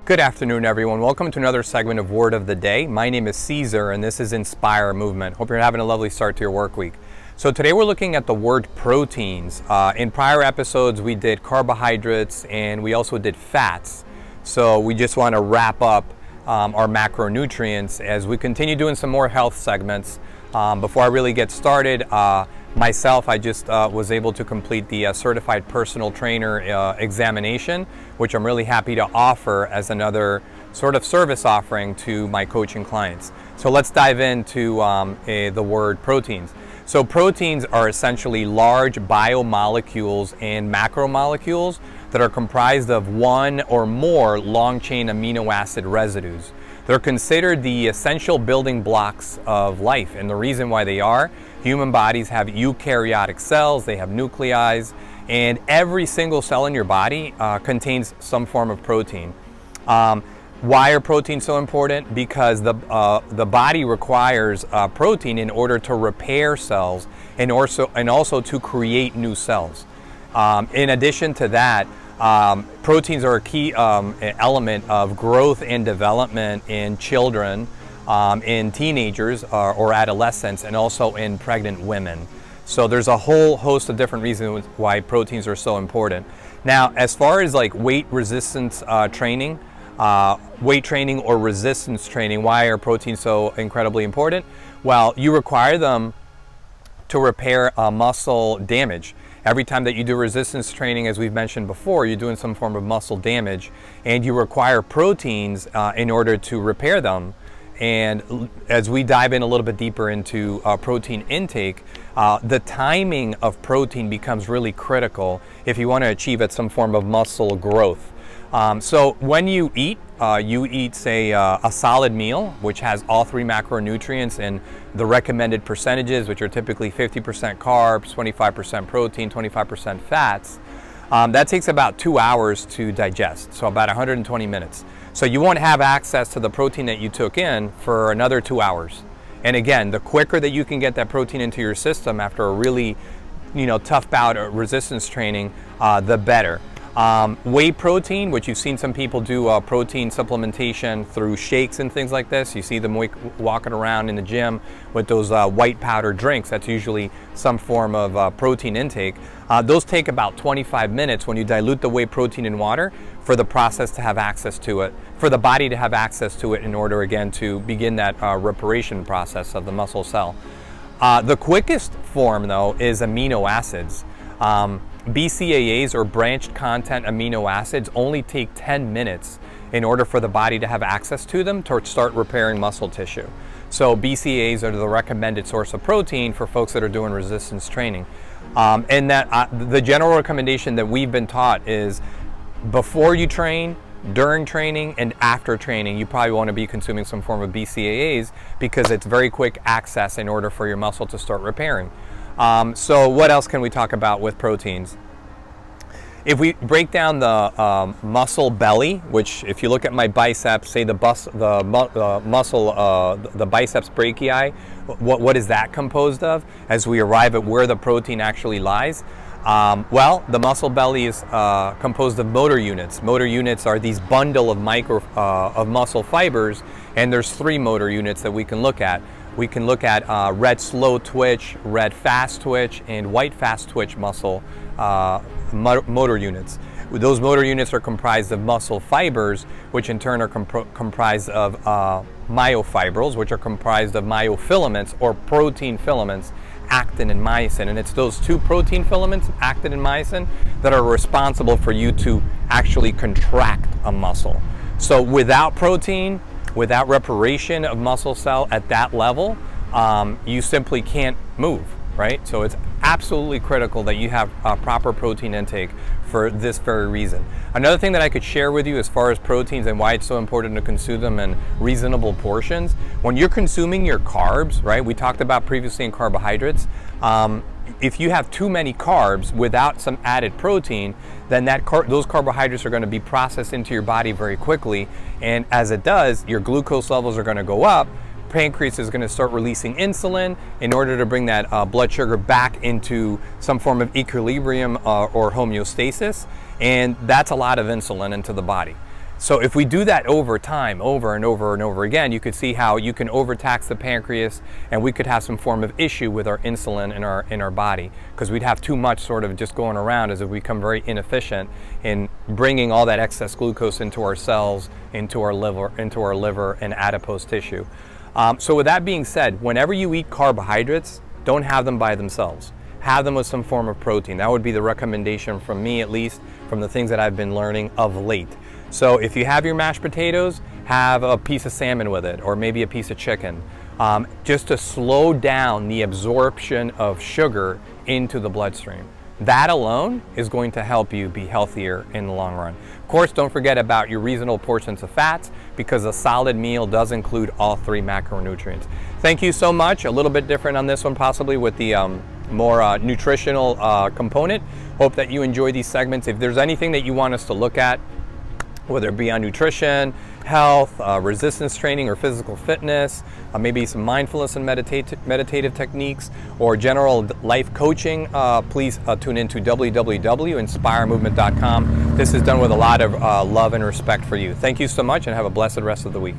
Good afternoon, everyone. Welcome to another segment of Word of the Day. My name is Caesar, and this is Inspire Movement. Hope you're having a lovely start to your work week. So today we're looking at the word proteins. In prior episodes, we did carbohydrates, and we also did fats. So we just want to wrap up our macronutrients as we continue doing some more health segments. Before I really get started, myself, I just was able to complete the Certified Personal Trainer examination, which I'm really happy to offer as another sort of service offering to my coaching clients. So let's dive into the word proteins. So proteins are essentially large biomolecules and macromolecules that are comprised of one or more long-chain amino acid residues. They're considered the essential building blocks of life, and the reason why they are, human bodies have eukaryotic cells, they have nuclei, and every single cell in your body contains some form of protein. Why are proteins so important? Because the body requires protein in order to repair cells and also to create new cells. In addition to that, proteins are a key element of growth and development in children, in teenagers or adolescents, and also in pregnant women. So there's a whole host of different reasons why proteins are so important. Now, as far as like weight resistance training, weight training or resistance training, why are proteins so incredibly important? Well, you require them to repair muscle damage. Every time that you do resistance training, as we've mentioned before, you're doing some form of muscle damage, and you require proteins in order to repair them. And as we dive in a little bit deeper into protein intake, the timing of protein becomes really critical if you want to achieve some form of muscle growth. So when you eat, say, a solid meal, which has all three macronutrients and the recommended percentages, which are typically 50% carbs, 25% protein, 25% fats. That takes about 2 hours to digest, so about 120 minutes. So you won't have access to the protein that you took in for another 2 hours. And again, the quicker that you can get that protein into your system after a really, tough bout of resistance training, the better. Whey protein, which you've seen some people do protein supplementation through shakes and things like this. You see them walking around in the gym with those white powder drinks. That's usually some form of protein intake. Those take about 25 minutes when you dilute the whey protein in water for the process to have access to it, for the body to have access to it in order, again, to begin that reparation process of the muscle cell. The quickest form, though, is amino acids. BCAAs, or branched content amino acids, only take 10 minutes in order for the body to have access to them to start repairing muscle tissue. So BCAAs are the recommended source of protein for folks that are doing resistance training. And that the general recommendation that we've been taught is before you train, during training, and after training, you probably want to be consuming some form of BCAAs because it's very quick access in order for your muscle to start repairing. So what else can we talk about with proteins? If we break down the muscle belly, which if you look at my biceps, say the biceps brachii, what is that composed of as we arrive at where the protein actually lies? Well, the muscle belly is composed of motor units. Motor units are these bundle of muscle fibers, and there's 3 motor units that we can look at. We can look at red slow twitch, red fast twitch, and white fast twitch muscle motor units. Those motor units are comprised of muscle fibers, which in turn are comprised of myofibrils, which are comprised of myofilaments or protein filaments, actin and myocin. And it's those 2 protein filaments, actin and myocin, that are responsible for you to actually contract a muscle. So without protein, without reparation of muscle cell at that level, you simply can't move, right? So it's absolutely critical that you have proper protein intake for this very reason. Another thing that I could share with you as far as proteins and why it's so important to consume them in reasonable portions, when you're consuming your carbs, right? We talked about previously in carbohydrates. If you have too many carbs without some added protein, then those carbohydrates are going to be processed into your body very quickly, and as it does, your glucose levels are going to go up. Pancreas is going to start releasing insulin in order to bring that blood sugar back into some form of equilibrium or homeostasis, and that's a lot of insulin into the body. So if we do that over time, over and over and over again, you could see how you can overtax the pancreas, and we could have some form of issue with our insulin in our body, because we'd have too much sort of just going around as if we become very inefficient in bringing all that excess glucose into our cells, into our liver and adipose tissue. So with that being said, whenever you eat carbohydrates, don't have them by themselves. Have them with some form of protein. That would be the recommendation from me, at least from the things that I've been learning of late. So if you have your mashed potatoes, have a piece of salmon with it, or maybe a piece of chicken, just to slow down the absorption of sugar into the bloodstream. That alone is going to help you be healthier in the long run. Of course, don't forget about your reasonable portions of fats, because a solid meal does include all 3 macronutrients. Thank you so much. A little bit different on this one, possibly with the more nutritional component. Hope that you enjoy these segments. If there's anything that you want us to look at, whether it be on nutrition, health, resistance training, or physical fitness, maybe some mindfulness and meditative techniques, or general life coaching, please tune in to www.inspiremovement.com. This is done with a lot of love and respect for you. Thank you so much, and have a blessed rest of the week.